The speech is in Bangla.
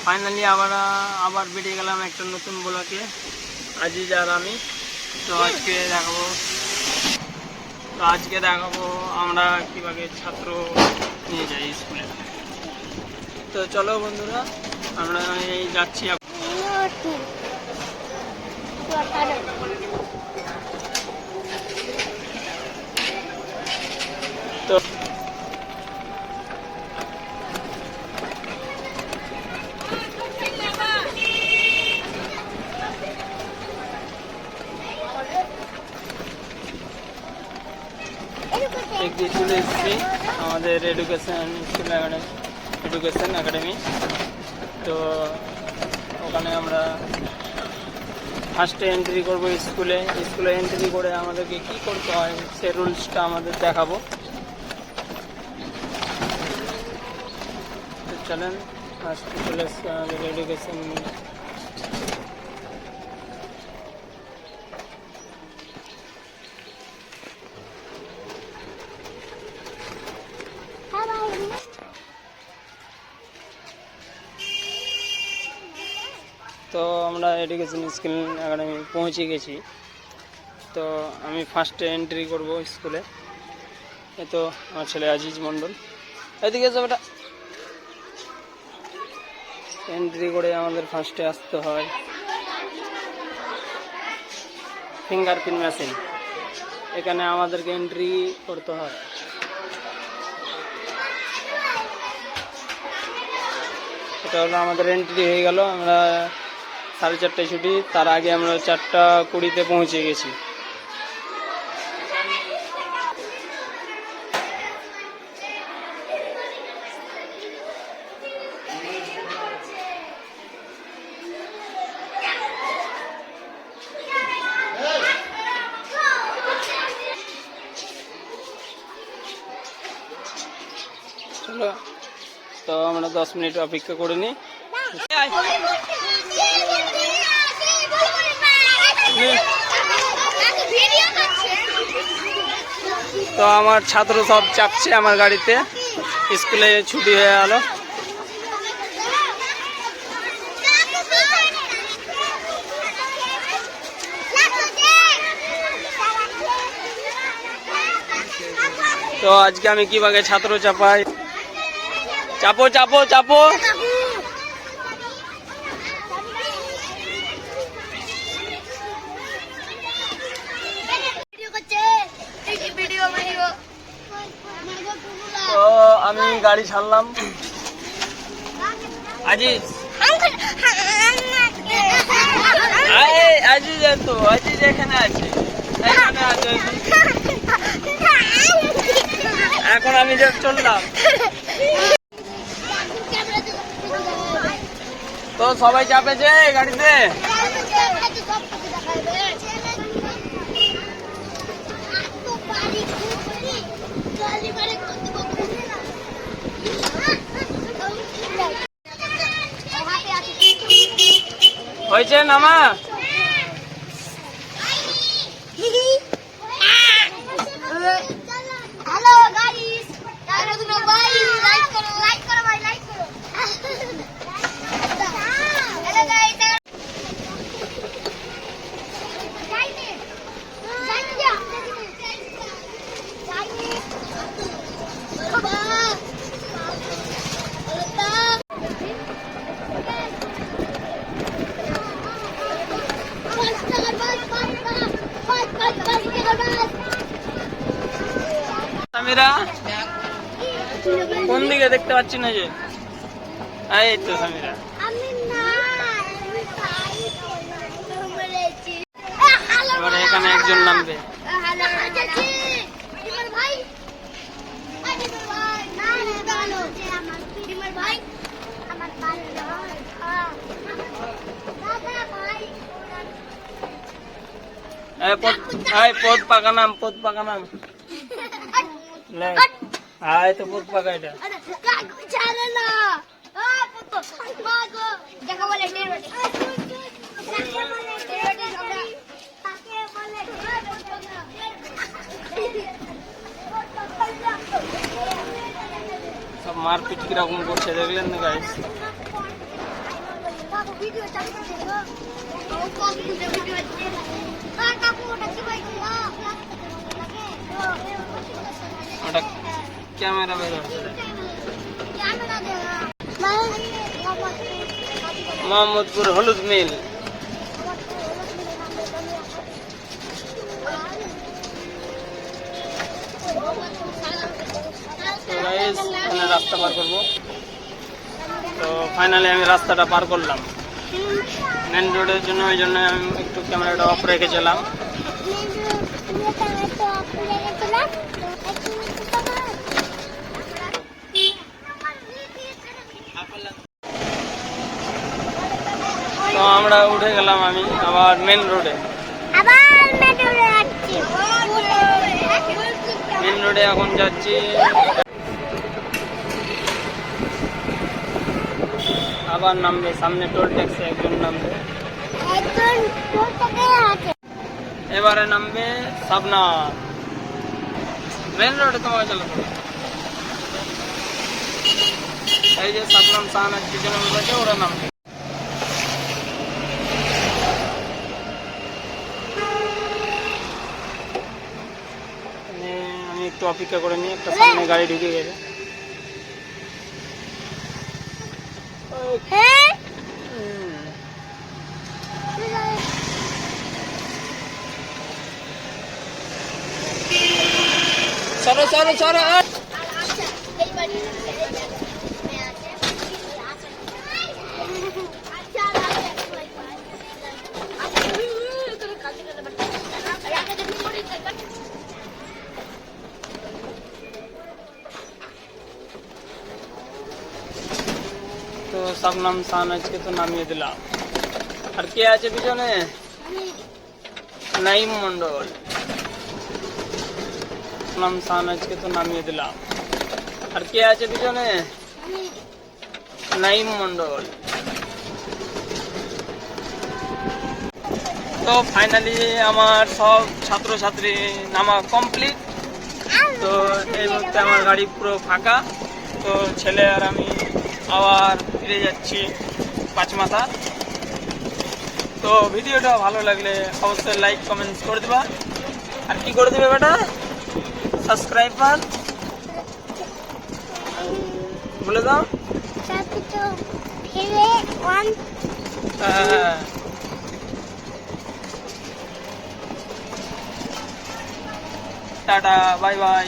ফাইনালি আবার বেরিয়ে গেলাম একটা নতুন ব্লকে, আজিজ আর আমি। তো আজকে দেখাবো আমরা কীভাবে ছাত্র নিয়ে যাই স্কুলে। তো চলো বন্ধুরা, আমরা এই যাচ্ছি। তো এগিয়ে চলে এসেছি আমাদের এডুকেশন একাডেমি। তো ওখানে আমরা ফার্স্টে এন্ট্রি করবো স্কুলে এন্ট্রি করে আমাদেরকে কি করতে হয় সে রুলসটা আমাদের দেখাবো। তো চলেন ফার্স্টে চলে এসছি আমাদের এডুকেশন। তো আমরা এডুকেশন স্কিল একাডেমি পৌঁছে গেছি। তো আমি ফার্স্টে এন্ট্রি করব স্কুলে। এ তো আমার ছেলে আজিজ মণ্ডল, এদিকে যাবেটা। এন্ট্রি করে আমাদের ফার্স্টে আসতে হয় ফিঙ্গারপ্রিন্ট মেশিন, এখানে আমাদেরকে এন্ট্রি করতে হয়। এটা হলো আমাদের এন্ট্রি হয়ে গেল। আমরা 4:30টায় ছুটি, তার আগে আমরা 4:20 পৌঁছে গেছি। চলো, তো আমরা 10 মিনিট অপেক্ষা করে নিই। তো আমার ছাত্র সব চাপছে আমার গাড়িতে, স্কুলে ছুটি হয়ে গেল। তো আজকে আমি কিভাবে ছাত্র চাপাই, চাপো চাপো চাপো। তো আমি গাড়ি ছাড়লাম। আজিজ আজিজ এখানে আছে, এখন আমি চললাম। তো সবাই চাপেছে গাড়িতে। হয়েছে নামা। সামিরা কোন দিকে দেখতে পাচ্ছি না যে? এই তো সামিরা। এবারে এখানে একজন নামবে। পদ পাকা নাম আয় তো পদ পাকা। এটা সব মারপিট কিরকম করছে দেখলেন না গাইস। ওটা ক্যামেরা বের হচ্ছে মোহাম্মদপুর হলুদ মিল। এখানে রাস্তা পার করবো। তো ফাইনালি আমি রাস্তাটা পার করলাম মেন রোডের জন্য, ওই জন্য আমি একটু ক্যামেরাটা অফ রেখেছিলাম। তো আমরা উঠে গেলাম আমি আবার মেন রোডে। মেন রোডে এখন যাচ্ছি। আবার নামবে সামনে টোল ট্যাক্সে একজন নামবে, এবারে নামবে সাবনা। মেন রোডে তোমাকে চালাতে হবে। এই যে সাবনাম সাহানা পিছনে বসে ওরা নামবে। আমি একটু অপেক্ষা করে নিই, একটা সামনে গাড়ি ঢুকে গেছে। চলো চলো চলো। তো সাবনাম সাহানাজকে তো নামিয়ে দিলাম। আর কে আছে পিছনে? নাইম মন্ডল। সাবনাম সাহানাজকে তো নামিয়ে দিলাম। আর কে আছে পিছনে? নাইম মন্ডল। তো ফাইনালি আমার সব ছাত্রছাত্রী নামা কমপ্লিট। তো এই মুহূর্তে আমার গাড়ি পুরো ফাঁকা। তো ছেলে আর আমি আবার ফিরে যাচ্ছি পাঁচমাথা। তো ভিডিওটা ভালো লাগলে অবশ্যই লাইক কমেন্টস করে দেবা। আর কি করে দেবে বেটা? সাবস্ক্রাইব বলে দাও। Tata bye bye.